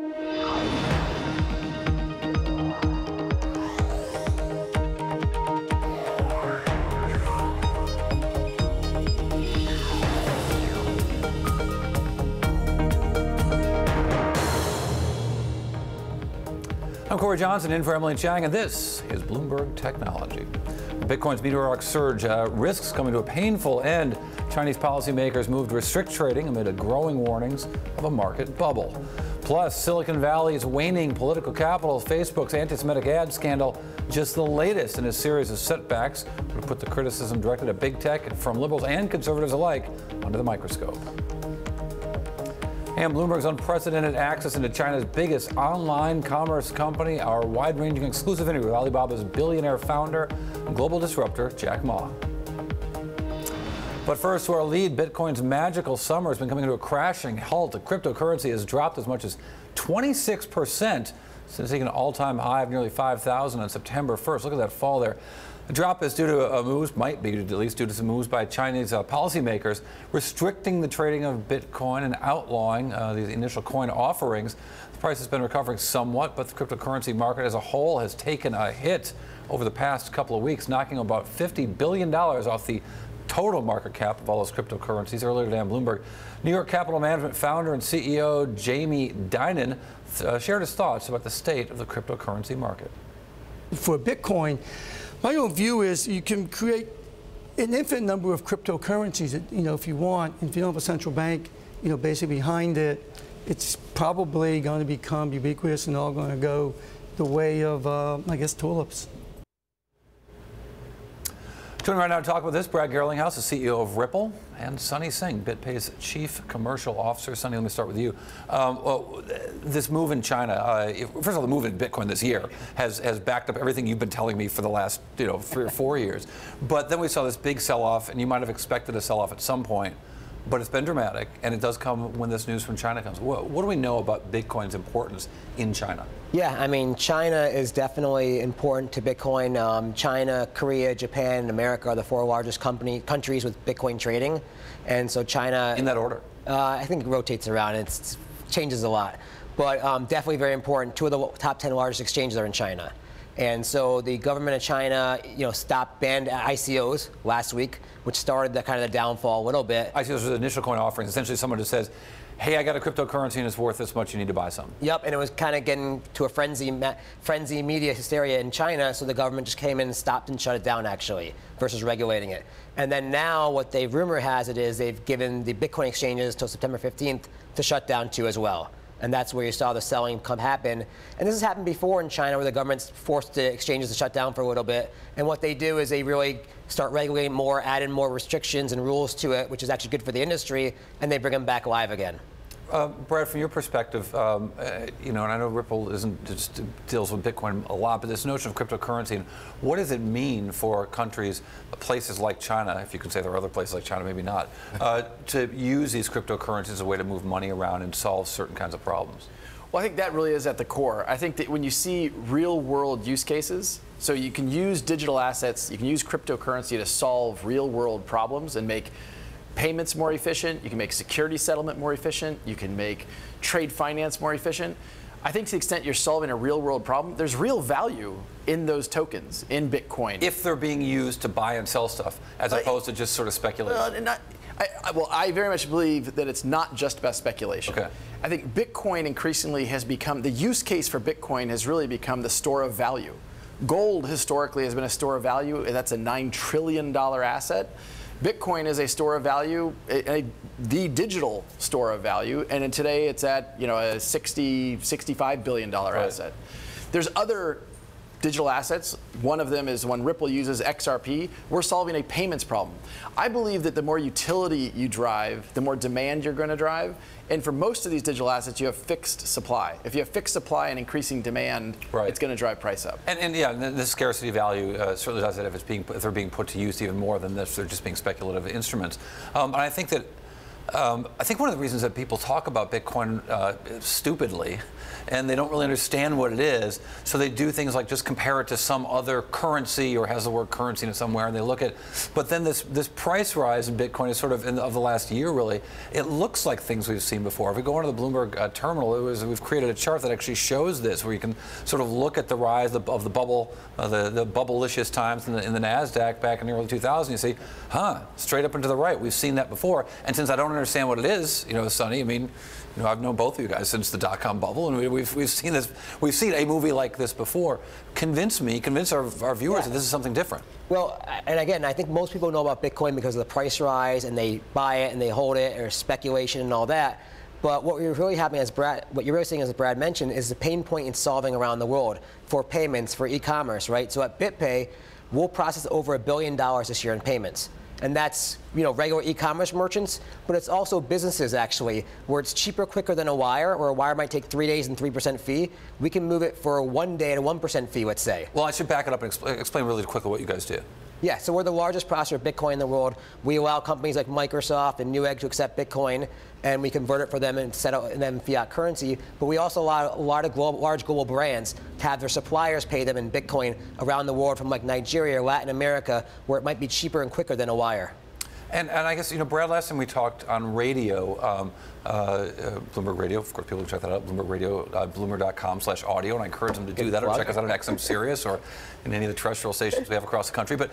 I'm Corey Johnson, in for Emily Chang, and this is Bloomberg Technology. Bitcoin's meteoric surge risks coming to a painful end. Chinese policymakers moved to restrict trading amid growing warnings of a market bubble. Plus, Silicon Valley's waning political capital, Facebook's anti-Semitic ad scandal, just the latest in a series of setbacks, would put the criticism directed at big tech from liberals and conservatives alike under the microscope. And Bloomberg's unprecedented access into China's biggest online commerce company, our wide-ranging exclusive interview with Alibaba's billionaire founder and global disruptor, Jack Ma. But first, to our lead, Bitcoin's magical summer has been coming to a crashing halt. The cryptocurrency has dropped as much as 26% since hitting an all-time high of nearly 5,000 on September 1st. Look at that fall there. The drop is due to moves, might be at least due to some moves by Chinese policymakers restricting the trading of Bitcoin and outlawing these initial coin offerings. The price has been recovering somewhat, but the cryptocurrency market as a whole has taken a hit over the past couple of weeks, knocking about $50 billion off the total market cap of all those cryptocurrencies. Earlier today on Bloomberg, New York Capital Management founder and CEO Jamie Dimon shared his thoughts about the state of the cryptocurrency market. For Bitcoin, my own view is you can create an infinite number of cryptocurrencies, if you want. If you don't have a central bank, basically behind it, it's probably going to become ubiquitous and all going to go the way of, I guess, tulips. Joining right now to talk about this, Brad Garlinghouse, the CEO of Ripple, and Sonny Singh, BitPay's Chief Commercial Officer. Sonny, let me start with you. Well, this move in China, first of all, the move in Bitcoin this year has backed up everything you've been telling me for the last 3 or 4 years. But then we saw this big sell-off, and you might have expected a sell-off at some point. But it's been dramatic, and it does come when this news from China comes. What do we know about Bitcoin's importance in China? Yeah, I mean, China is definitely important to Bitcoin. China, Korea, Japan, and America are the 4 largest countries with Bitcoin trading. And so China... In that order? I think it rotates around. It changes a lot. But definitely very important. 2 of the top 10 largest exchanges are in China. And so the government of China, banned ICOs last week, which started the kind of the downfall a little bit. ICOs are the initial coin offerings. Essentially, someone just says, hey, I got a cryptocurrency and it's worth this much, you need to buy some. Yep, and it was kind of getting to a frenzy media hysteria in China, so the government just came in and stopped and shut it down, actually, versus regulating it. And then now what the rumor has it is they've given the Bitcoin exchanges till September 15th to shut down too as well. And that's where you saw the selling happen. And this has happened before in China, where the government's forced the exchanges to shut down for a little bit. And what they do is they really start regulating more, add in more restrictions and rules to it, which is actually good for the industry, and they bring them back live again. Brad, from your perspective, and I know Ripple just deals with Bitcoin a lot, but this notion of cryptocurrency, and what does it mean for countries, places like China, if you can say there are other places like China, maybe not, to use these cryptocurrencies as a way to move money around and solve certain kinds of problems? Well, I think that really is at the core. I think that when you see real-world use cases, so you can use digital assets, you can use cryptocurrency to solve real-world problems and make payments more efficient, you can make security settlement more efficient, you can make trade finance more efficient. I think to the extent you're solving a real-world problem, there's real value in those tokens, in Bitcoin. If they're being used to buy and sell stuff, as opposed to just sort of speculation. Well, I very much believe that it's not just about speculation. Okay. I think Bitcoin increasingly has become, the use case for Bitcoin has really become the store of value. Gold historically has been a store of value, and that's a $9 trillion asset. Bitcoin is a store of value, the digital store of value, and today it's at a $65 billion asset. There's other digital assets. One of them is one Ripple uses, XRP. We're solving a payments problem. I believe that the more utility you drive, the more demand you're going to drive. And for most of these digital assets, you have fixed supply. If you have fixed supply and increasing demand, it's going to drive price up. And yeah, the scarcity value certainly does it if they're being put to use even more than this. They're just being speculative instruments. And I think that I think one of the reasons that people talk about Bitcoin stupidly, and they don't really understand what it is, so they do things like just compare it to some other currency or has the word currency in it somewhere, and they look at, but then this price rise in Bitcoin is sort of of the last year really, it looks like things we've seen before. If we go onto the Bloomberg terminal, we've created a chart that actually shows this, where you can sort of look at the rise of the bubble, the bubble-licious times in the NASDAQ back in the early 2000s. You see, straight up and to the right. We've seen that before, and since I don't understand what it is, Sonny, I mean, I've known both of you guys since the dot-com bubble, and we've seen this. We've seen a movie like this before. Convince our viewers that this is something different. Well, and again, I think most people know about Bitcoin because of the price rise, and they buy it and they hold it, or speculation and all that. But what you're really seeing, as Brad mentioned, is the pain point in solving around the world for payments, for e-commerce, right? So at BitPay, we'll process over $1 billion this year in payments. And that's, regular e-commerce merchants, but it's also businesses, actually, where it's cheaper, quicker than a wire, or a wire might take 3 days and 3% fee. We can move it for 1 day at a 1% fee, let's say. Well, I should back it up and explain really quickly what you guys do. Yeah, so we're the largest processor of Bitcoin in the world. We allow companies like Microsoft and Newegg to accept Bitcoin, and we convert it for them and set up them fiat currency. But we also allow a lot of large global brands to have their suppliers pay them in Bitcoin around the world, from like Nigeria or Latin America, where it might be cheaper and quicker than a wire. And I guess, Brad, last time we talked on radio, Bloomberg Radio, of course, people can check that out, Bloomberg Radio, Bloomberg.com/audio, and I encourage them to do that, or check us out on XM Sirius or in any of the terrestrial stations we have across the country. But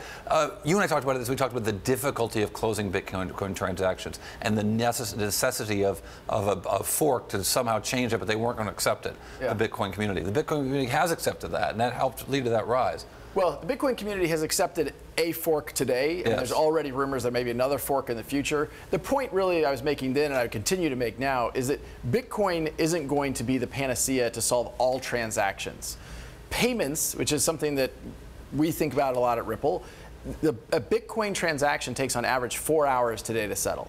you and I talked about this. We talked about the difficulty of closing Bitcoin transactions and the necessity of a fork to somehow change it, but they weren't going to accept it, the Bitcoin community. The Bitcoin community has accepted that, and that helped lead to that rise. Well, the Bitcoin community has accepted a fork today, and there's already rumors there may be another fork in the future. The point really I was making then, and I continue to make now, is that Bitcoin isn't going to be the panacea to solve all transactions. Payments, which is something that we think about a lot at Ripple, a Bitcoin transaction takes on average 4 hours today to settle.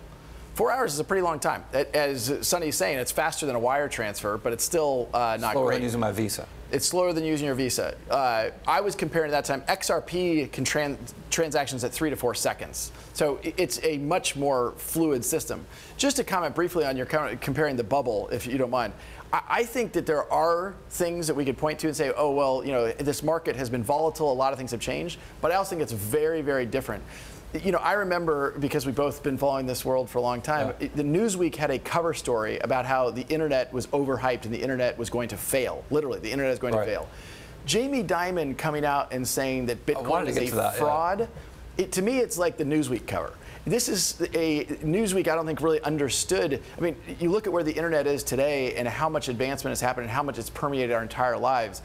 4 hours is a pretty long time. As Sonny's saying, it's faster than a wire transfer, but it's still not great. Slower than using my Visa. It's slower than using your Visa. I was comparing at that time, XRP can transactions at 3 to 4 seconds. So it's a much more fluid system. Just to comment briefly on your comparing the bubble, if you don't mind. I think that there are things that we could point to and say, oh, well, this market has been volatile, a lot of things have changed, but I also think it's very, very different. I remember, because we've both been following this world for a long time, the Newsweek had a cover story about how the internet was overhyped and the internet was going to fail. Literally, the internet is going to fail. Jamie Dimon coming out and saying that Bitcoin is a fraud, to me, it's like the Newsweek cover. This is a Newsweek I don't think really understood. I mean, you look at where the internet is today and how much advancement has happened and how much it's permeated our entire lives.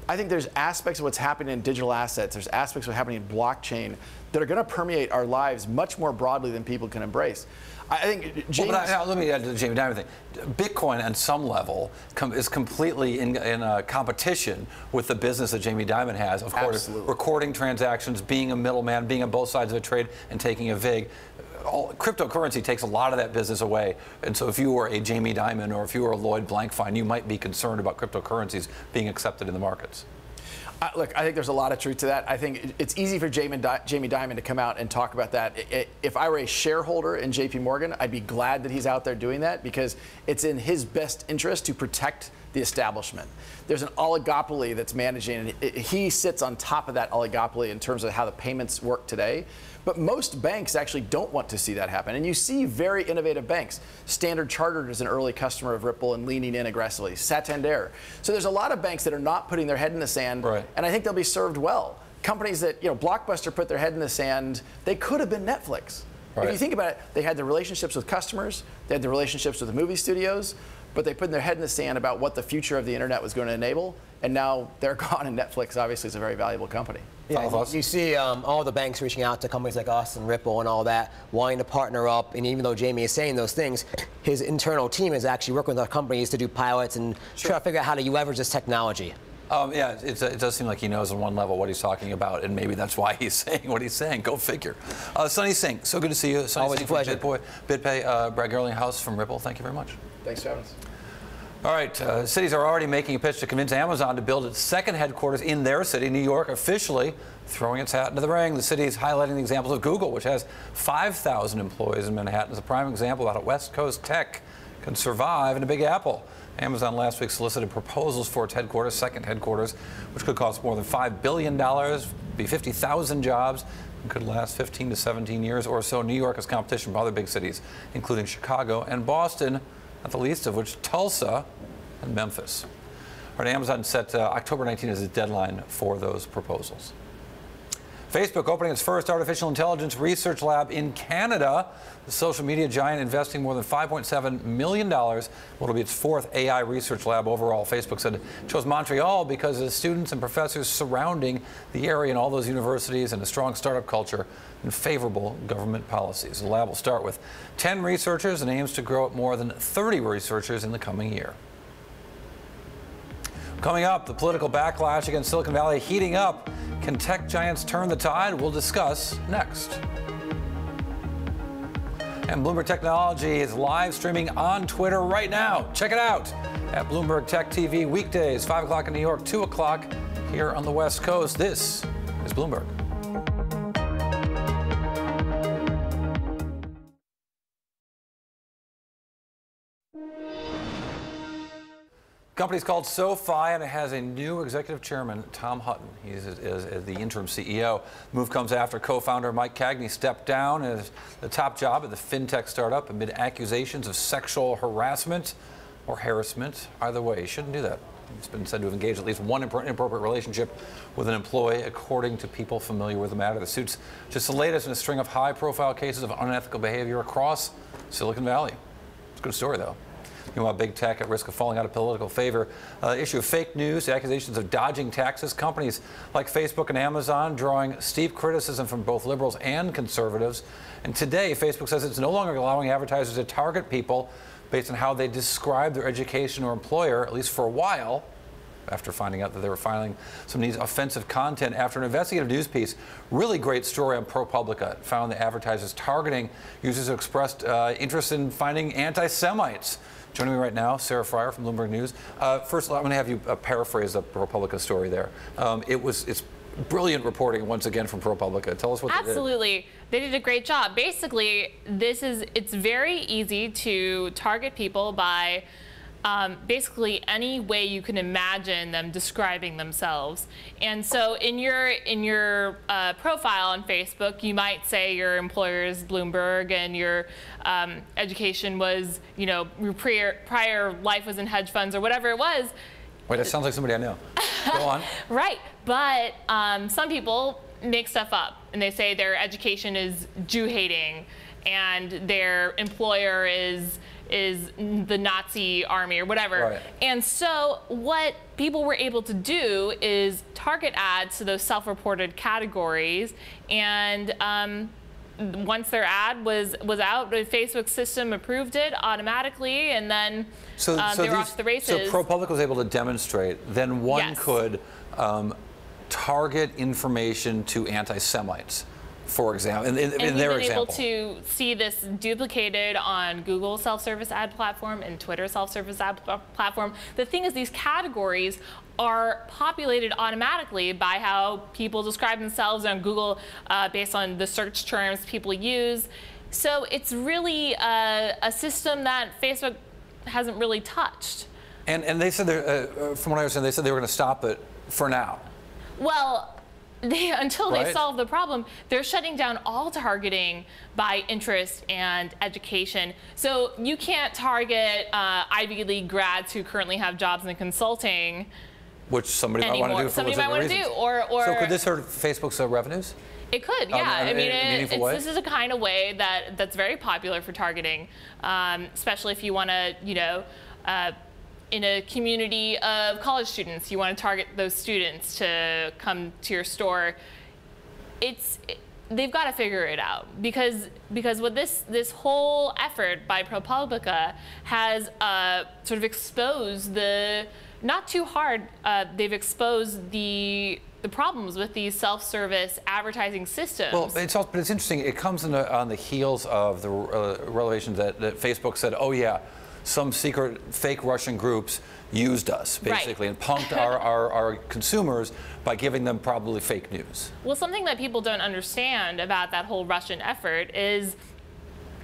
I think there's aspects of what's happening in digital assets, there's aspects of what's happening in blockchain that are going to permeate our lives much more broadly than people can embrace. I think let me add to the Jamie Dimon thing. Bitcoin, on some level, is completely in competition with the business that Jamie Dimon has, of course, recording transactions, being a middleman, being on both sides of a trade, and taking a vig. Cryptocurrency takes a lot of that business away, and so if you were a Jamie Dimon or if you were a Lloyd Blankfein, you might be concerned about cryptocurrencies being accepted in the markets. Look, I think there's a lot of truth to that. I think it's easy for Jamie Dimon to come out and talk about that. If I were a shareholder in JP Morgan, I'd be glad that he's out there doing that, because it's in his best interest to protect the establishment. There's an oligopoly that's managing, and he sits on top of that oligopoly in terms of how the payments work today. But most banks actually don't want to see that happen. And you see very innovative banks. Standard Chartered is an early customer of Ripple and leaning in aggressively. Santander. So there's a lot of banks that are not putting their head in the sand, and I think they'll be served well. Companies that, Blockbuster put their head in the sand, they could have been Netflix. If you think about it, they had the relationships with customers, they had the relationships with the movie studios, but they put their head in the sand about what the future of the internet was going to enable, and now they're gone, and Netflix obviously is a very valuable company. Yeah, you see all the banks reaching out to companies like us and Ripple and all that, wanting to partner up, and even though Jamie is saying those things, his internal team is actually working with our companies to do pilots and try to figure out how to leverage this technology. Yeah, it does seem like he knows on one level what he's talking about, and maybe that's why he's saying what he's saying. Go figure. Sonny Singh, so good to see you. Sonny Always Singh a pleasure. BitPay, Brad Garlinghouse from Ripple. Thank you very much. Thanks for having us. All right, cities are already making a pitch to convince Amazon to build its second headquarters in their city, New York, officially throwing its hat into the ring. The city is highlighting the examples of Google, which has 5,000 employees in Manhattan, as a prime example of how West Coast tech can survive in a Big Apple. Amazon last week solicited proposals for its headquarters, second headquarters, which could cost more than $5 billion, be 50,000 jobs, and could last 15 to 17 years or so. New York has competition from other big cities, including Chicago and Boston, not the least of which Tulsa and Memphis. All right, Amazon set October 19 as a deadline for those proposals. Facebook opening its first artificial intelligence research lab in Canada. The social media giant investing more than $5.7 million. What'll be its fourth AI research lab overall. Facebook said it chose Montreal because of the students and professors surrounding the area and all those universities and a strong startup culture and favorable government policies. The lab will start with 10 researchers and aims to grow at more than 30 researchers in the coming year. Coming up, the political backlash against Silicon Valley heating up. Can tech giants turn the tide? We'll discuss next. And Bloomberg Technology is live streaming on Twitter right now. Check it out at Bloomberg Tech TV weekdays, 5 o'clock in New York, 2 o'clock here on the West Coast. This is Bloomberg. Company's called SoFi, and it has a new executive chairman, Tom Hutton. He's the interim CEO. Move comes after co-founder Mike Cagney stepped down as the top job at the fintech startup amid accusations of sexual harassment or harassment. Either way, he shouldn't do that. He's been said to have engaged at least one inappropriate relationship with an employee, according to people familiar with the matter. The suit's just the latest in a string of high-profile cases of unethical behavior across Silicon Valley. It's a good story, though. Meanwhile, big tech at risk of falling out of political favor. Issue of fake news, accusations of dodging taxes. Companies like Facebook and Amazon drawing steep criticism from both liberals and conservatives. And today, Facebook says it's no longer allowing advertisers to target people based on how they describe their education or employer, at least for a while, after finding out that they were filing some of these offensive content after an investigative news piece. Really great story on ProPublica. It found the advertisers targeting users who expressed interest in finding anti-Semites. Joining me right now, Sarah Fryer from Bloomberg News. First, I'm going to have you paraphrase the ProPublica story there. It's brilliant reporting once again from ProPublica. Tell us what they did. Absolutely. They did a great job. Basically, it's very easy to target people by basically any way you can imagine them describing themselves. And so in your profile on Facebook, you might say your employer is Bloomberg and your education was, your prior life was in hedge funds or whatever it was. Wait, that sounds like somebody I know. Go on. Right, but some people make stuff up and they say their education is Jew-hating and their employer is the Nazi army or whatever. Right. And so what people were able to do is target ads to those self-reported categories, and once their ad was out, the Facebook system approved it automatically, and then they were off to the races. So ProPublica was able to demonstrate then one Yes. could target information to anti-Semites, for example, in their example. And we've been able to see this duplicated on Google self-service ad platform and Twitter self-service ad platform. The thing is, these categories are populated automatically by how people describe themselves on Google based on the search terms people use. So it's really a system that Facebook hasn't really touched. And they said, from what I understand, they said they were going to stop it for now. Well, until they Right. solve the problem, they're shutting down all targeting by interest and education. So you can't target Ivy League grads who currently have jobs in consulting Which somebody anymore. might want to do for Somebody might legitimate want to reasons. do, or So could this hurt Facebook's revenues? it could, yeah. in I mean, a meaningful way? this is a kind of way that's very popular for targeting, especially if you want to, in a community of college students, you want to target those students to come to your store. They've got to figure it out because what this whole effort by ProPublica has sort of exposed not too hard. They've exposed the problems with these self-service advertising systems. Well, but it's interesting. It comes on the heels of the revelations that Facebook said, oh yeah, some secret fake Russian groups used us, basically, and punked our consumers by giving them probably fake news. Well, something that people don't understand about that whole Russian effort is,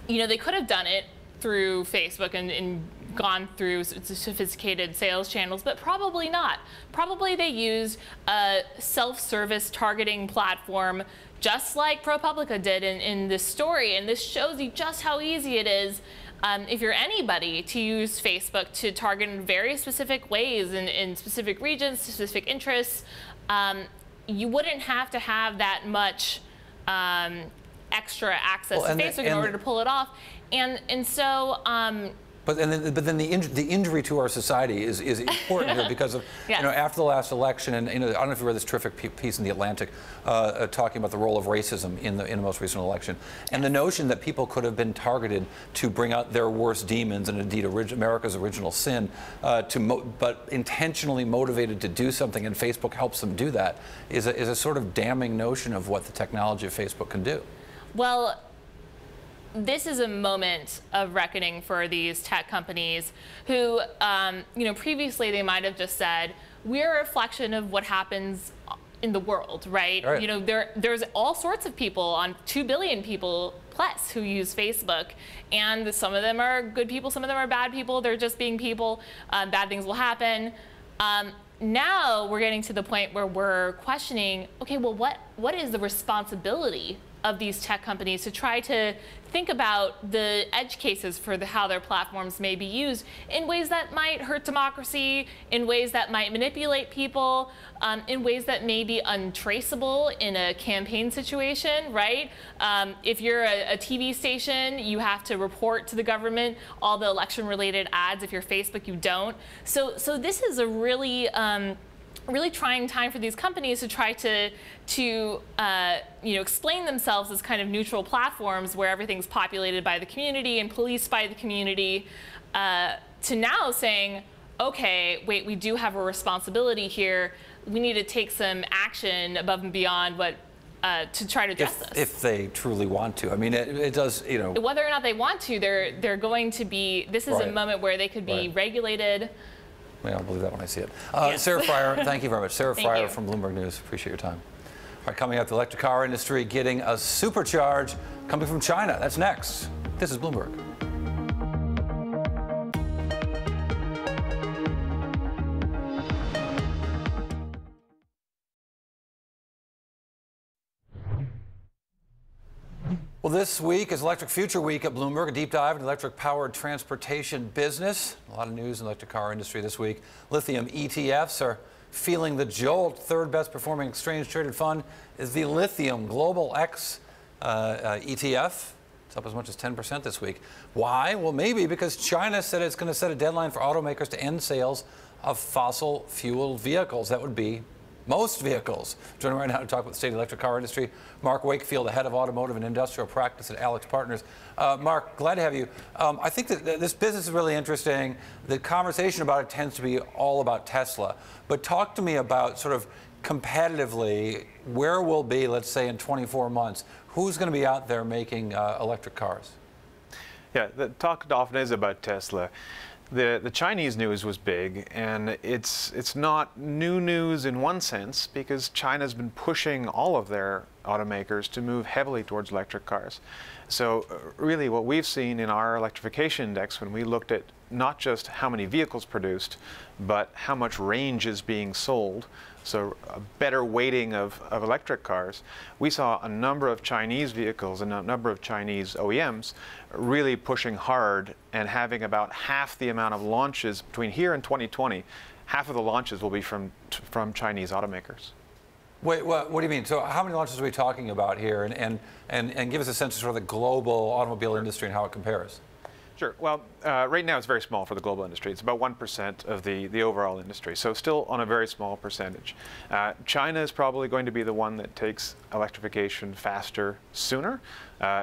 they could have done it through Facebook and gone through sophisticated sales channels, but probably not. Probably they used a self-service targeting platform, just like ProPublica did in this story. And this shows you just how easy it is, if you're anybody, to use Facebook to target in very specific ways in specific regions, specific interests. You wouldn't have to have that much extra access to Facebook in order to pull it off. And so. But then the injury to our society is important here because of after the last election, and I don't know if you read this terrific piece in the Atlantic talking about the role of racism in the most recent election, and the notion that people could have been targeted to bring out their worst demons and indeed America's original sin, but intentionally motivated to do something, and Facebook helps them do that, is a sort of damning notion of what the technology of Facebook can do. Well, this is a moment of reckoning for these tech companies who, previously they might have just said, we're a reflection of what happens in the world, right? There's all sorts of people, 2 billion people plus, who use Facebook, and some of them are good people, some of them are bad people. They're just being people. Bad things will happen. Now we're getting to the point where we're questioning, okay, well, what is the responsibility of these tech companies to try to think about the edge cases for how their platforms may be used in ways that might hurt democracy, in ways that might manipulate people, in ways that may be untraceable in a campaign situation, right? If you're a TV station, you have to report to the government all the election-related ads. If you're Facebook, you don't. So this is a really trying time for these companies to try to explain themselves as kind of neutral platforms where everything's populated by the community and policed by the community, to now saying, okay, wait, we do have a responsibility here. We need to take some action above and beyond what to try to address this. If they truly want to. I mean, it does, Whether or not they want to, they're going to be, this is a moment where they could be regulated. Well, I'll believe that when I see it. Sarah Fryer, thank you very much. Sarah Fryer from Bloomberg News. Appreciate your time. All right, coming up, the electric car industry getting a supercharge coming from China. That's next. This is Bloomberg. Well, this week is Electric Future Week at Bloomberg, a deep dive into electric-powered transportation business. A lot of news in the electric car industry this week. Lithium ETFs are feeling the jolt. Third best performing exchange-traded fund is the Lithium Global X ETF. It's up as much as 10% this week. Why? Well, maybe because China said it's going to set a deadline for automakers to end sales of fossil fuel vehicles. That would be most vehicles. Joining right now to talk about the state of the electric car industry, Mark Wakefield, the head of automotive and industrial practice at Alixpartners. Mark, glad to have you. I think that this business is really interesting. The conversation about it tends to be all about Tesla. But talk to me about sort of competitively where we'll be, let's say, in 24 months. Who's going to be out there making electric cars? Yeah, the talk often is about Tesla. The Chinese news was big, and it's not new news in one sense because China's been pushing all of their automakers to move heavily towards electric cars. So really what we've seen in our electrification index when we looked at not just how many vehicles produced, but how much range is being sold, so a better weighting of electric cars, we saw a number of Chinese vehicles and a number of Chinese OEMs really pushing hard and having about half the amount of launches between here and 2020. Half of the launches will be from Chinese automakers. Wait, what do you mean? So how many launches are we talking about here? And give us a sense of sort of the global automobile industry and how it compares. Sure. Well, right now it's very small for the global industry. It's about 1% of the overall industry, so still on a very small percentage. China is probably going to be the one that takes electrification faster sooner.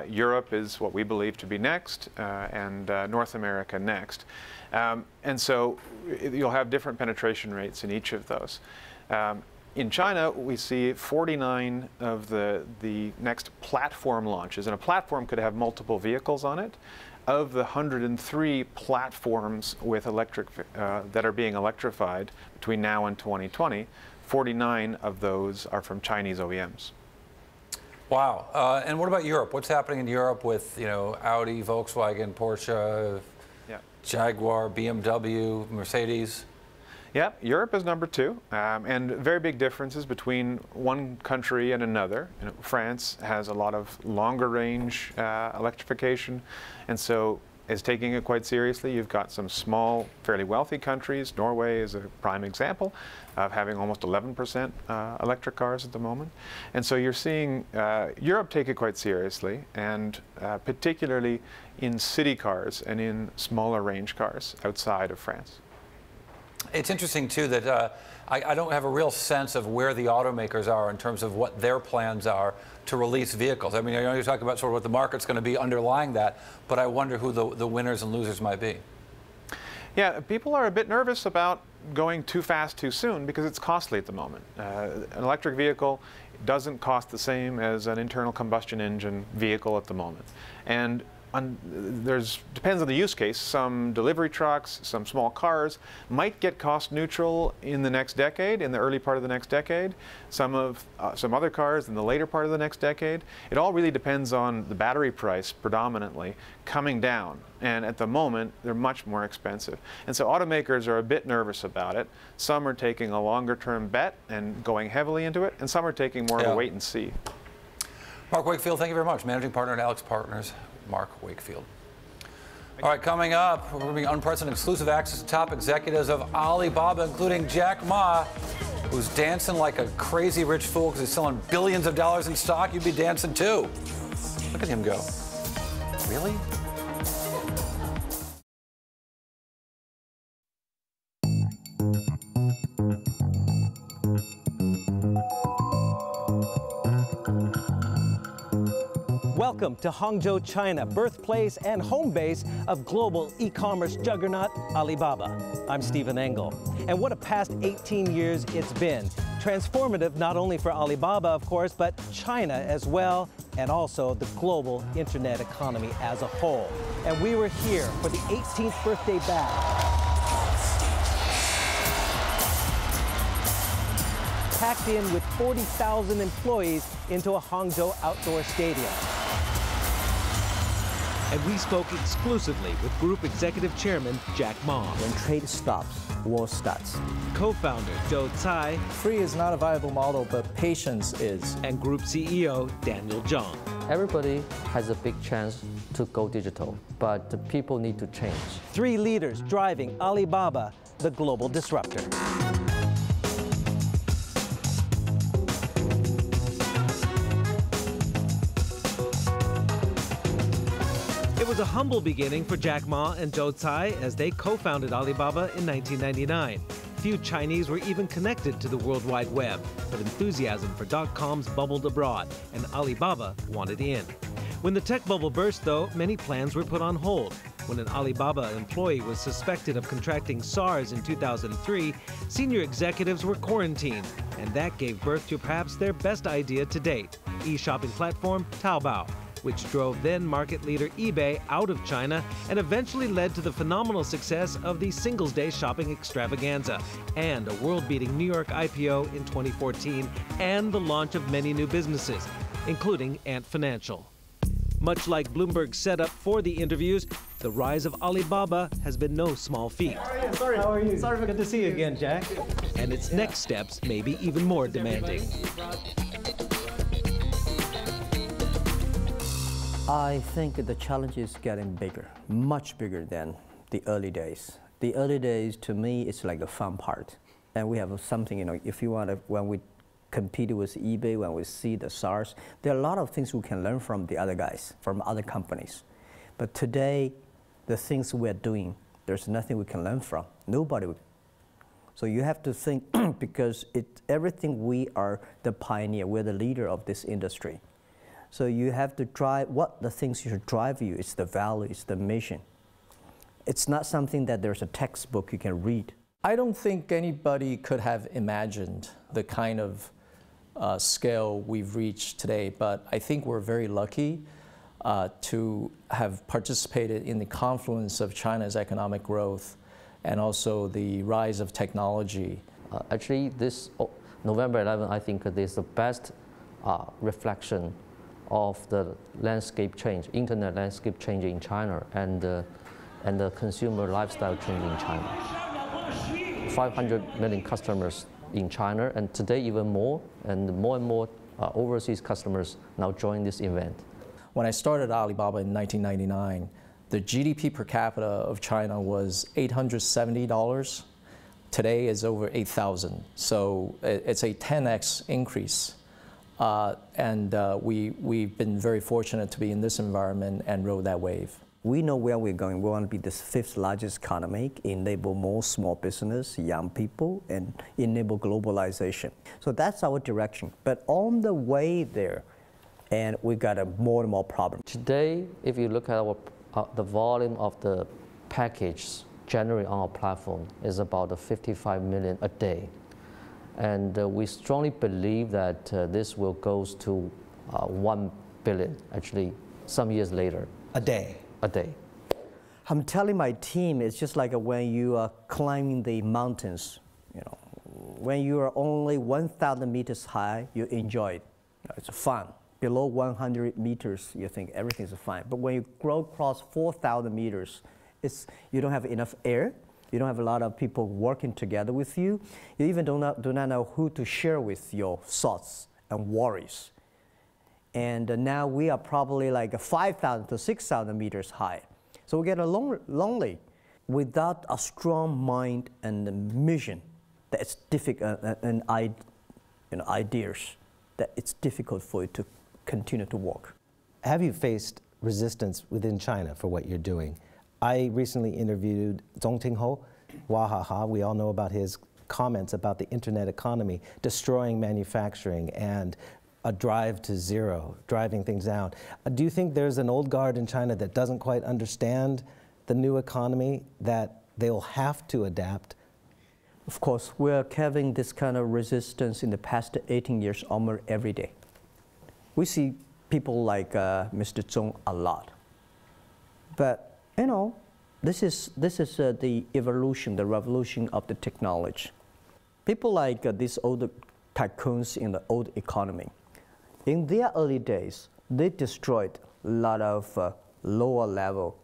Europe is what we believe to be next, and North America next. And so you'll have different penetration rates in each of those. In China, we see 49 of the next platform launches, and a platform could have multiple vehicles on it. of the 103 platforms with that are being electrified between now and 2020, 49 of those are from Chinese OEMs. Wow. And what about Europe? What's happening in Europe with, Audi, Volkswagen, Porsche, Jaguar, BMW, Mercedes? Yeah, Europe is number 2, and very big differences between one country and another. France has a lot of longer range electrification, and so is taking it quite seriously. You've got some small, fairly wealthy countries. Norway is a prime example of having almost 11% electric cars at the moment. And so you're seeing Europe take it quite seriously, and particularly in city cars and in smaller range cars outside of France. It's interesting, too, that I don't have a real sense of where the automakers are in terms of what their plans are to release vehicles. I mean, you're talking about sort of what the market's going to be underlying that, but I wonder who the winners and losers might be. Yeah, people are a bit nervous about going too fast too soon because it's costly at the moment. An electric vehicle doesn't cost the same as an internal combustion engine vehicle at the moment. And depends on the use case. Some delivery trucks, some small cars might get cost neutral in the next decade, in the early part of the next decade. Some other cars in the later part of the next decade. It all really depends on the battery price predominantly coming down. And at the moment, they're much more expensive. And so automakers are a bit nervous about it. Some are taking a longer term bet and going heavily into it, and some are taking more of a wait and see. Mark Wakefield, thank you very much. Managing partner at Alixpartners Mark Wakefield. All right, coming up, we're going to be unprecedented exclusive access to top executives of Alibaba, including Jack Ma, who's dancing like a crazy rich fool because he's selling billions of dollars in stock. You'd be dancing too. Look at him go. Really? Welcome to Hangzhou, China, birthplace and home base of global e-commerce juggernaut Alibaba. I'm Stephen Engel. And what a past 18 years it's been. Transformative not only for Alibaba, of course, but China as well, and also the global internet economy as a whole. And we were here for the 18th birthday bash. Packed in with 40,000 employees into a Hangzhou outdoor stadium. And we spoke exclusively with Group Executive Chairman Jack Ma. When trade stops, war starts. Co-founder Joe Tsai. Free is not a viable model, but patience is. And Group CEO Daniel Zhang. Everybody has a big chance to go digital, but the people need to change. 3 leaders driving Alibaba, the global disruptor. It was a humble beginning for Jack Ma and Joe Tsai as they co-founded Alibaba in 1999. Few Chinese were even connected to the World Wide Web, but enthusiasm for dot-coms bubbled abroad, and Alibaba wanted in. When the tech bubble burst, though, many plans were put on hold. When an Alibaba employee was suspected of contracting SARS in 2003, senior executives were quarantined, and that gave birth to perhaps their best idea to date, e-shopping platform Taobao, which drove then market leader eBay out of China and eventually led to the phenomenal success of the Singles Day shopping extravaganza and a world-beating New York IPO in 2014 and the launch of many new businesses, including Ant Financial. Much like Bloomberg's setup for the interviews, the rise of Alibaba has been no small feat. Sorry, how are you? Sorry, good to see you again, Jack. And its next steps may be even more demanding. I think the challenge is getting bigger, much bigger than the early days. The early days, to me, it's like a fun part. And we have something, if you want to, when we competed with eBay, when we see the SARS, there are a lot of things we can learn from the other guys, from other companies. But today, the things we're doing, there's nothing we can learn from. Nobody would. So you have to think, because everything we are the pioneer, we're the leader of this industry. So you have to drive, what the things should drive you, it's the value, it's the mission. It's not something that there's a textbook you can read. I don't think anybody could have imagined the kind of scale we've reached today, but I think we're very lucky. to have participated in the confluence of China's economic growth and also the rise of technology. Actually, this November 11, I think is the best reflection of the landscape change, internet landscape change in China, and the consumer lifestyle change in China. 500 million customers in China, and today even more, and more overseas customers now join this event. When I started Alibaba in 1999, the GDP per capita of China was $870. Today is over 8,000. So it's a 10x increase. We've been very fortunate to be in this environment and rode that wave. We know where we're going. We want to be the 5th largest economy, enable more small business, young people, and enable globalization. So that's our direction. But on the way there, and we got a more and more problem. Today, if you look at the volume of the package generated on our platform is about 55 million a day. And we strongly believe that this will go to 1 billion, actually, some years later. A day? A day. I'm telling my team, it's just like when you are climbing the mountains. You know, when you are only 1,000 meters high, you enjoy it. It's fun. Below 100 meters, you think everything's fine. But when you grow across 4,000 meters, you don't have enough air. You don't have a lot of people working together with you. You even do not know who to share with your thoughts and worries. And now we are probably like 5,000 to 6,000 meters high. So we get lonely without a strong mind and a mission. That it's difficult, and ideas, that it's difficult for you to continue to work. Have you faced resistance within China for what you're doing? I recently interviewed Zhong Tingho, Wahaha. We all know about his comments about the internet economy destroying manufacturing and a drive to zero, driving things down. Do you think there's an old guard in China that doesn't quite understand the new economy, that they'll have to adapt? Of course, we're having this kind of resistance in the past 18 years almost every day. We see people like Mr. Zhong a lot. But, you know, this is the evolution, the revolution of the technology. People like these old tycoons in the old economy, in their early days, they destroyed a lot of lower level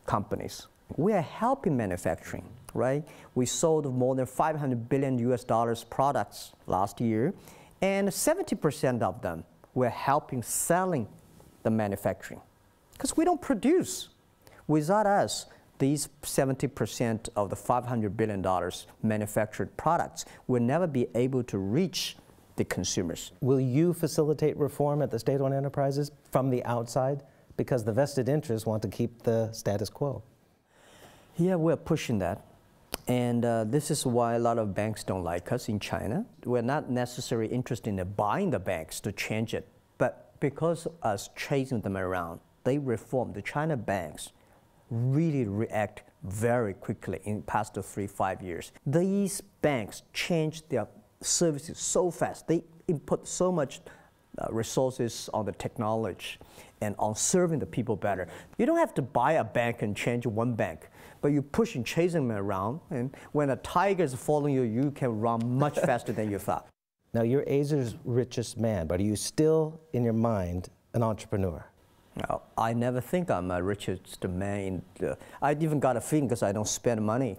companies. We are helping manufacturing, right? We sold more than $500 billion US products last year, and 70% of them were helping selling the manufacturing. Because we don't produce. Without us, these 70% of the $500 billion manufactured products will never be able to reach the consumers. Will you facilitate reform at the state-owned enterprises from the outside? Because the vested interests want to keep the status quo. Yeah, we're pushing that. And this is why a lot of banks don't like us in China. We're not necessarily interested in buying the banks to change it, but because of us chasing them around, they reform. The China banks really react very quickly in the past 3-5 years. These banks change their services so fast. They input so much resources on the technology and on serving the people better. You don't have to buy a bank and change one bank, but you push and chase them around, and when a tiger is following you, you can run much faster than you thought. Now, you're Asia's richest man, but are you still, in your mind, an entrepreneur? No, I never think I'm the richest man. I even got a feeling because I don't spend money.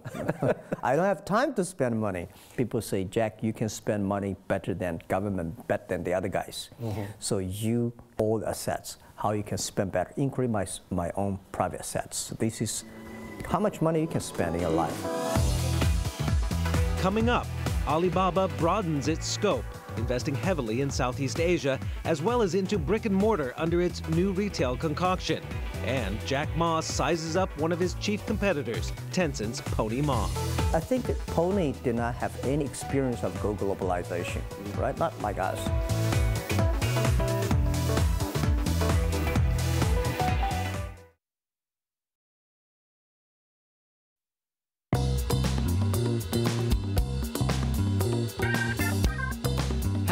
I don't have time to spend money. People say, Jack, you can spend money better than government, better than the other guys. So you own assets, how you can spend better, including my own private assets. So this is how much money you can spend in your life. Coming up, Alibaba broadens its scope, investing heavily in Southeast Asia, as well as into brick and mortar under its new retail concoction. And Jack Ma sizes up one of his chief competitors, Tencent's Pony Ma. I think that Pony did not have any experience of globalization, right? Not like us.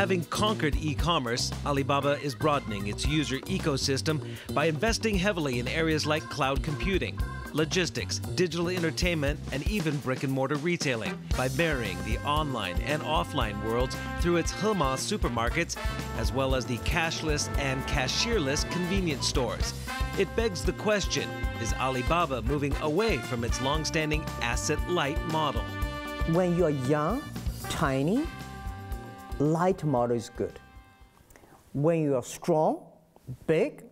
Having conquered e-commerce, Alibaba is broadening its user ecosystem by investing heavily in areas like cloud computing, logistics, digital entertainment, and even brick-and-mortar retailing by marrying the online and offline worlds through its Hema supermarkets, as well as the cashless and cashierless convenience stores. It begs the question, is Alibaba moving away from its long-standing asset-light model? When you're young, tiny, light model is good. When you are strong, big,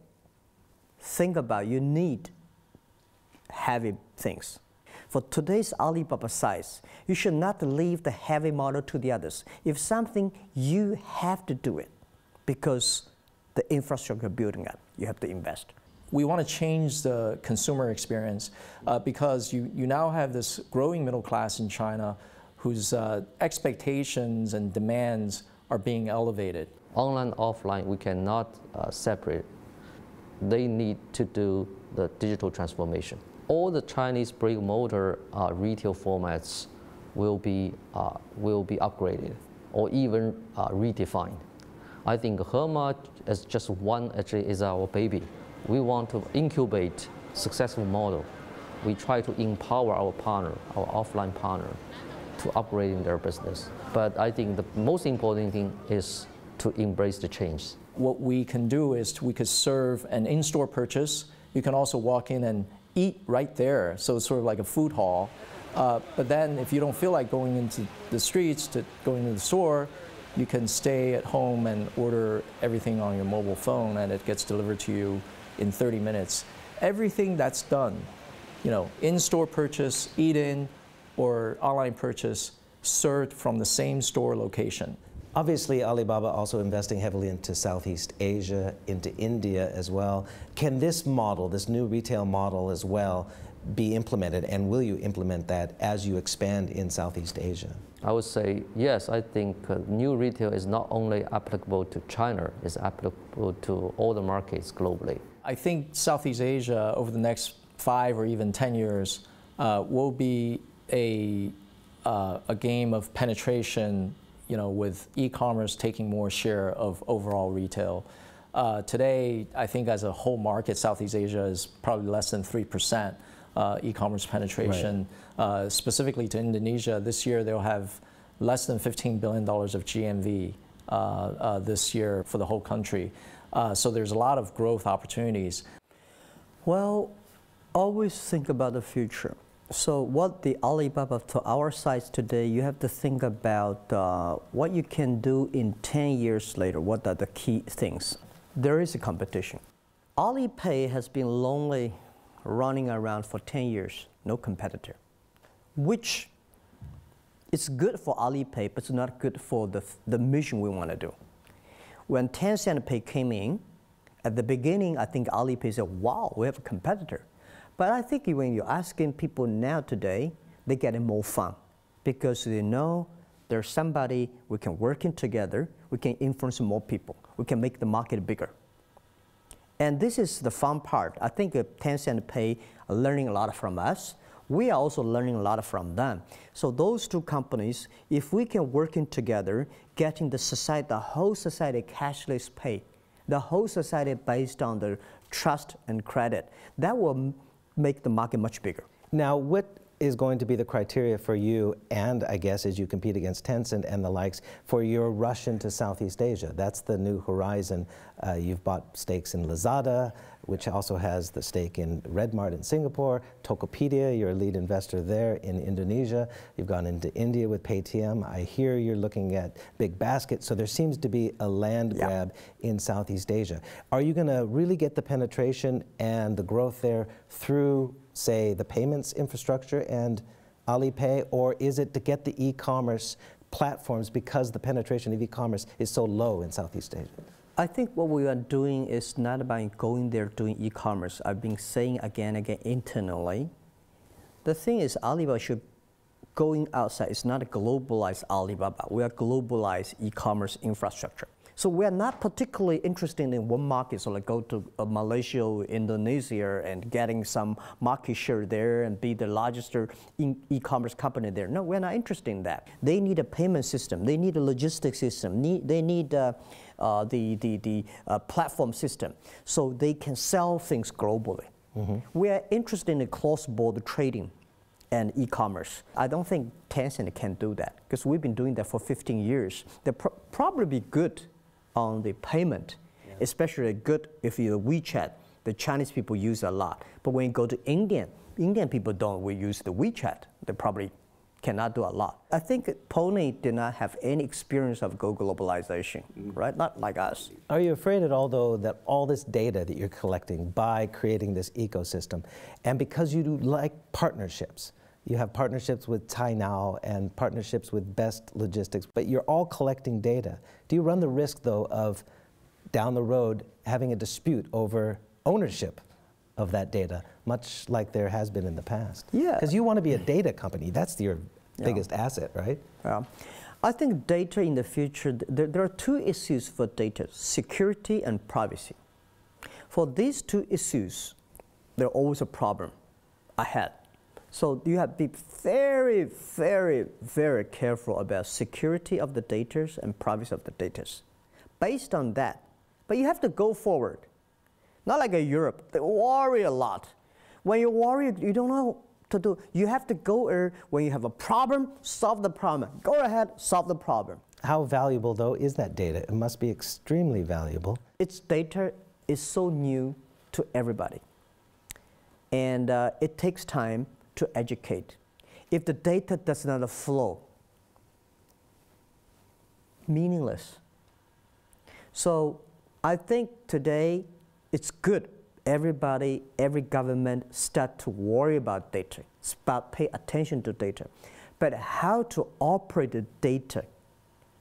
think about you need heavy things. For today's Alibaba size, you should not leave the heavy model to the others. If something, you have to do it because the infrastructure building up, you have to invest. We want to change the consumer experience because you now have this growing middle class in China whose expectations and demands are being elevated. Online, offline, we cannot separate. They need to do the digital transformation. All the Chinese brick-and-mortar retail formats will be upgraded or even redefined. I think Hema is just one, actually, is our baby. We want to incubate successful model. We try to empower our partner, our offline partner, to upgrading their business. But I think the most important thing is to embrace the change. What we can do is we could serve an in-store purchase. You can also walk in and eat right there, so it's sort of like a food hall. But then if you don't feel like going into the streets, going to the store, you can stay at home and order everything on your mobile phone and it gets delivered to you in 30 minutes. Everything that's done, in-store purchase, eat-in, or online purchase, served from the same store location. Obviously, Alibaba also investing heavily into Southeast Asia, into India as well. Can this model, this new retail model as well, be implemented, and will you implement that as you expand in Southeast Asia? I would say yes. I think new retail is not only applicable to China, it's applicable to all the markets globally. I think Southeast Asia over the next 5 or even 10 years will be a game of penetration, with e-commerce taking more share of overall retail. Today, I think as a whole market, Southeast Asia is probably less than 3% e-commerce penetration. Right. Specifically to Indonesia, this year they'll have less than $15 billion of GMV this year for the whole country. So there's a lot of growth opportunities. Well, always think about the future. So what the Alibaba to our size today, you have to think about what you can do in 10 years later. What are the key things? There is a competition. Alipay has been lonely running around for 10 years, no competitor, which is good for Alipay, but it's not good for the mission we want to do. When Tencent Pay came in, at the beginning, I think Alipay said, wow, we have a competitor. But I think when you're asking people now today, they're getting more fun because they know there's somebody we can work in together, we can influence more people, we can make the market bigger. And this is the fun part. I think Tencent Pay are learning a lot from us. We are also learning a lot from them. So those two companies, if we can work in together, getting the whole society cashless pay, the whole society based on the trust and credit, that will make the market much bigger. Now, what is going to be the criteria for you, and I guess as you compete against Tencent and the likes, for your rush into Southeast Asia? That's the new horizon. You've bought stakes in Lazada, which also has the stake in Redmart in Singapore. Tokopedia, you're a lead investor there in Indonesia. You've gone into India with Paytm. I hear you're looking at Big Basket. So there seems to be a land grab in Southeast Asia. Are you going to really get the penetration and the growth there through, say, the payments infrastructure and Alipay, or is it to get the e-commerce platforms because the penetration of e-commerce is so low in Southeast Asia? I think what we are doing is not about going there doing e-commerce. I've been saying again and again internally. The thing is, Alibaba should going outside. It's not a globalized Alibaba. We are globalized e-commerce infrastructure. So we're not particularly interested in one market, so like go to Malaysia, Indonesia, and getting some market share there and be the largest e-commerce company there. No, we're not interested in that. They need a payment system. They need a logistics system. They need the platform system, so they can sell things globally. We are interested in the cross-border trading and e-commerce. I don't think Tencent can do that, because we've been doing that for 15 years. They'll probably be good on the payment, especially good if you're WeChat. The Chinese people use a lot. But when you go to Indian people don't use the WeChat. They probably cannot do a lot. I think Pony did not have any experience of globalization, right? Not like us. Are you afraid at all, though, that all this data that you're collecting by creating this ecosystem, and because you do like partnerships, you have partnerships with Tainao and partnerships with Best Logistics, but you're all collecting data. Do you run the risk, though, of down the road having a dispute over ownership of that data, much like there has been in the past? Yeah. Because you want to be a data company. That's your biggest asset, right? Yeah. I think data in the future, there are two issues for data, security and privacy. For these two issues, there's always a problem ahead. So you have to be very, very, very careful about security of the data and privacy of the data. Based on that, but you have to go forward. Not like in Europe, they worry a lot. When you worry, you don't know what to do. You have to go when you have a problem, solve the problem. Go ahead, solve the problem. How valuable, though, is that data? It must be extremely valuable. Its data is so new to everybody. And it takes time to educate. If the data does not flow, meaningless. So I think today it's good everybody, every government start to worry about data, pay attention to data. But how to operate the data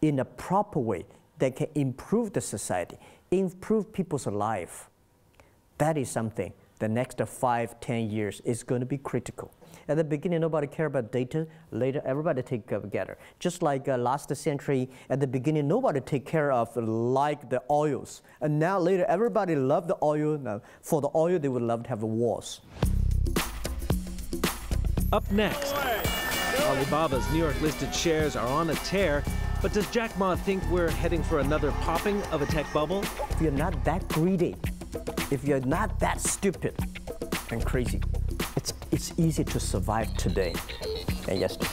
in a proper way that can improve the society, improve people's life, that is something the next 5-10 years is going to be critical. At the beginning, nobody cared about data. Later, everybody take together. Just like last century, at the beginning, nobody take care of like the oils. And now later, everybody loved the oil. Now, for the oil, they would love to have the wars. Up next, Alibaba's New York listed shares are on a tear, but does Jack Ma think we're heading for another popping of a tech bubble? If you're not that greedy, if you're not that stupid and crazy, it's easy to survive today and yesterday.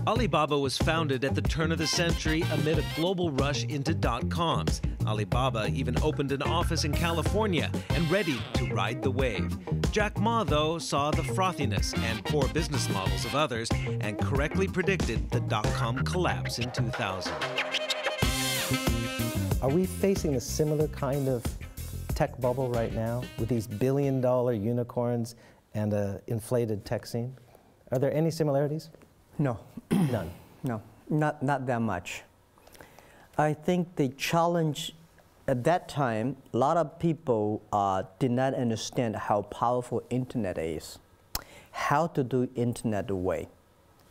Alibaba was founded at the turn of the century amid a global rush into dot-coms. Alibaba even opened an office in California and ready to ride the wave. Jack Ma, though, saw the frothiness and poor business models of others and correctly predicted the dot-com collapse in 2000. Are we facing a similar kind of tech bubble right now with these billion-dollar unicorns and an inflated tech scene? Are there any similarities? No. None? No, not that much. I think the challenge at that time, a lot of people did not understand how powerful internet is, how to do internet the way,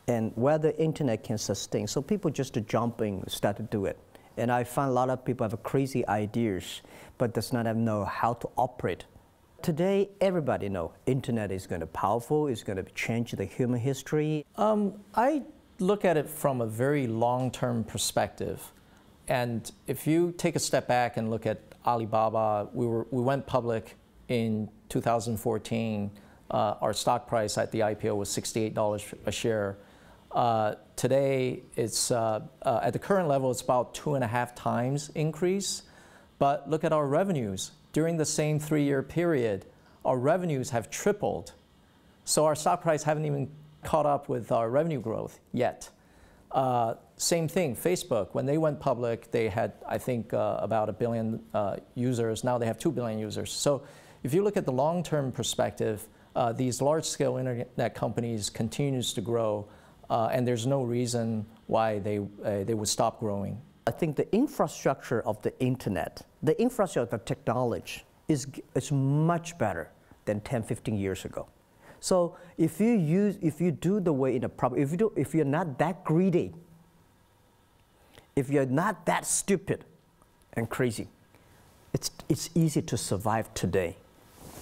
and whether internet can sustain. So people just jump in, start to do it. And I find a lot of people have crazy ideas, but does not know how to operate. Today, everybody knows internet is going to be powerful, it's going to change the human history. I look at it from a very long-term perspective. And if you take a step back and look at Alibaba, we went public in 2014. Our stock price at the IPO was $68 a share. Today, it's at the current level, it's about 2.5 times increase. But look at our revenues. During the same 3-year period, our revenues have tripled. So our stock price haven't even caught up with our revenue growth yet. Same thing, Facebook, when they went public, they had, I think, about 1 billion users. Now they have 2 billion users. So if you look at the long-term perspective, these large-scale internet companies continues to grow, and there's no reason why they would stop growing. I think the infrastructure of the internet, the infrastructure of the technology is much better than 10, 15 years ago. So if you do the way in a proper, if you're not that greedy, if you're not that stupid and crazy, it's easy to survive today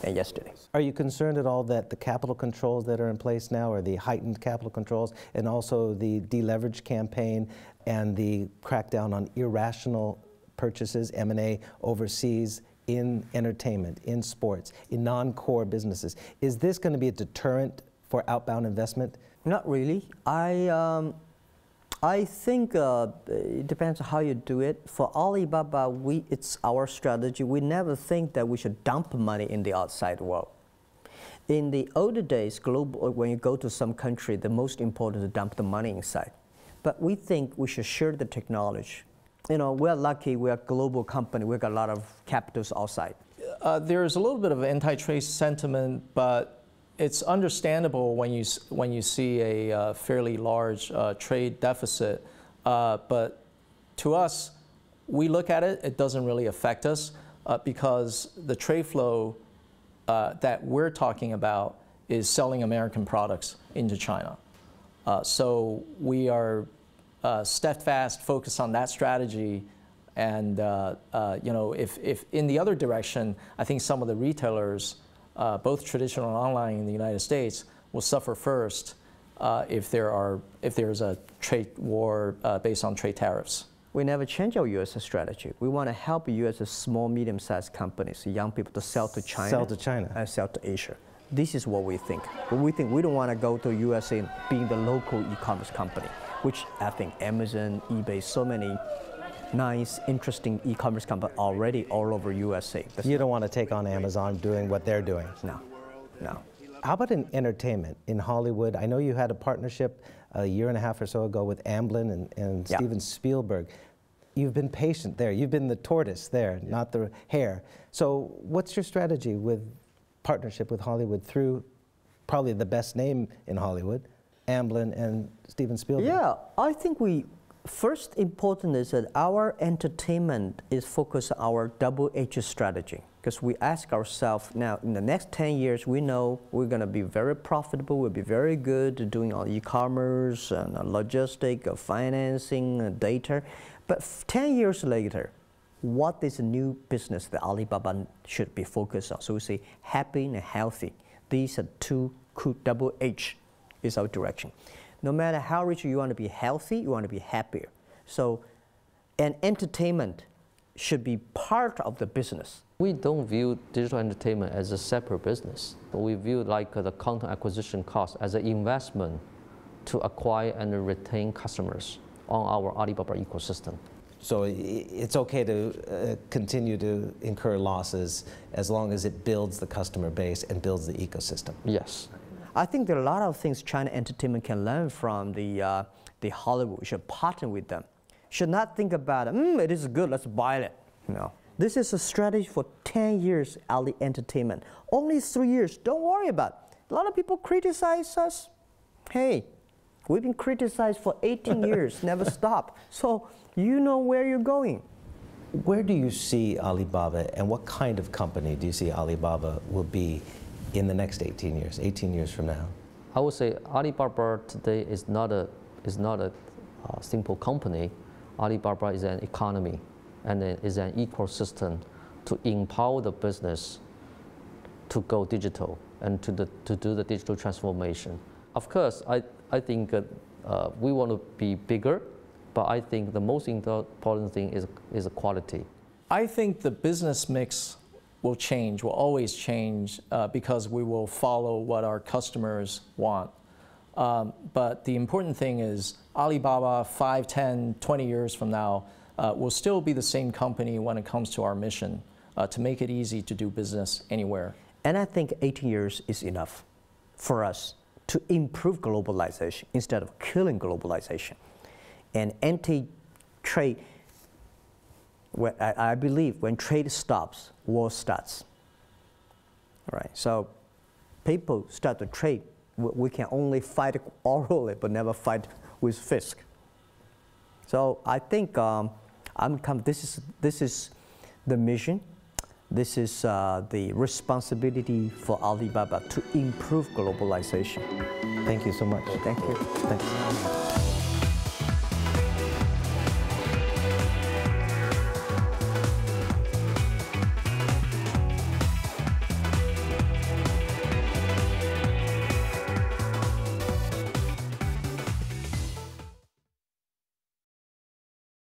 and yesterday. Are you concerned at all that the capital controls that are in place now, or the heightened capital controls, and also the deleverage campaign and the crackdown on irrational purchases, M&A overseas, in entertainment, in sports, in non-core businesses, is this going to be a deterrent for outbound investment? Not really. I think it depends on how you do it. For Alibaba, it's our strategy. We never think that we should dump money in the outside world. In the older days, global, when you go to some country, the most important is to dump the money inside. But we think we should share the technology. You know, we're lucky, we're a global company, we've got a lot of capitals outside. There's a little bit of anti-trade sentiment, but it's understandable when you see a fairly large trade deficit. But to us, we look at it, it doesn't really affect us because the trade flow that we're talking about is selling American products into China. So we are steadfast, focused on that strategy, and you know, if in the other direction, I think some of the retailers, both traditional and online in the United States, will suffer first if there's a trade war based on trade tariffs. We never change our U.S. strategy. We want to help U.S. small, medium-sized companies, young people, to sell to China. Sell to China. And sell to Asia. This is what we think. But we think we don't want to go to USA being the local e-commerce company, which I think Amazon, eBay, so many nice, interesting e-commerce companies already all over USA. You don't want to take on Amazon doing what they're doing? No, no. How about in entertainment, in Hollywood? I know you had a partnership a year and a half or so ago with Amblin and Steven Spielberg. You've been patient there. You've been the tortoise there, not the hare. So what's your strategy with partnership with Hollywood through probably the best name in Hollywood, Amblin and Steven Spielberg? Yeah, I think first important is that our entertainment is focused on our double H strategy. Because we ask ourselves now, in the next 10 years, we know we're going to be very profitable, we'll be very good at doing all e-commerce and logistics, financing, data. But 10 years later, what is a new business that Alibaba should be focused on? So we say happy and healthy. These are two double H is our direction. No matter how rich you want to be healthy, you want to be happier. So, and entertainment should be part of the business. We don't view digital entertainment as a separate business. We view like the content acquisition cost as an investment to acquire and retain customers on our Alibaba ecosystem. So it's okay to continue to incur losses as long as it builds the customer base and builds the ecosystem? Yes. I think there are a lot of things China entertainment can learn from the Hollywood. We should partner with them. Should not think about it, it is good, let's buy it. No. This is a strategy for 10 years, Ali Entertainment. Only 3 years, don't worry about it. A lot of people criticize us. Hey, we've been criticized for 18 years, never stop. So you know where you're going. Where do you see Alibaba, and what kind of company do you see Alibaba will be in the next 18 years from now? I would say Alibaba today is not a simple company. Alibaba is an economy, and it is an ecosystem to empower the business to go digital and to do the digital transformation. Of course, I think we want to be bigger, but I think the most important thing is quality. I think the business mix will change, will always change because we will follow what our customers want. But the important thing is Alibaba 5, 10, 20 years from now will still be the same company when it comes to our mission to make it easy to do business anywhere. And I think 18 years is enough for us to improve globalization instead of killing globalization. And anti-trade, I believe when trade stops, war starts. All right, so people start to trade. We can only fight orally, but never fight with fist. So I think this is the mission. This is the responsibility for Alibaba to improve globalization. Thank you so much. Thank you. Thanks.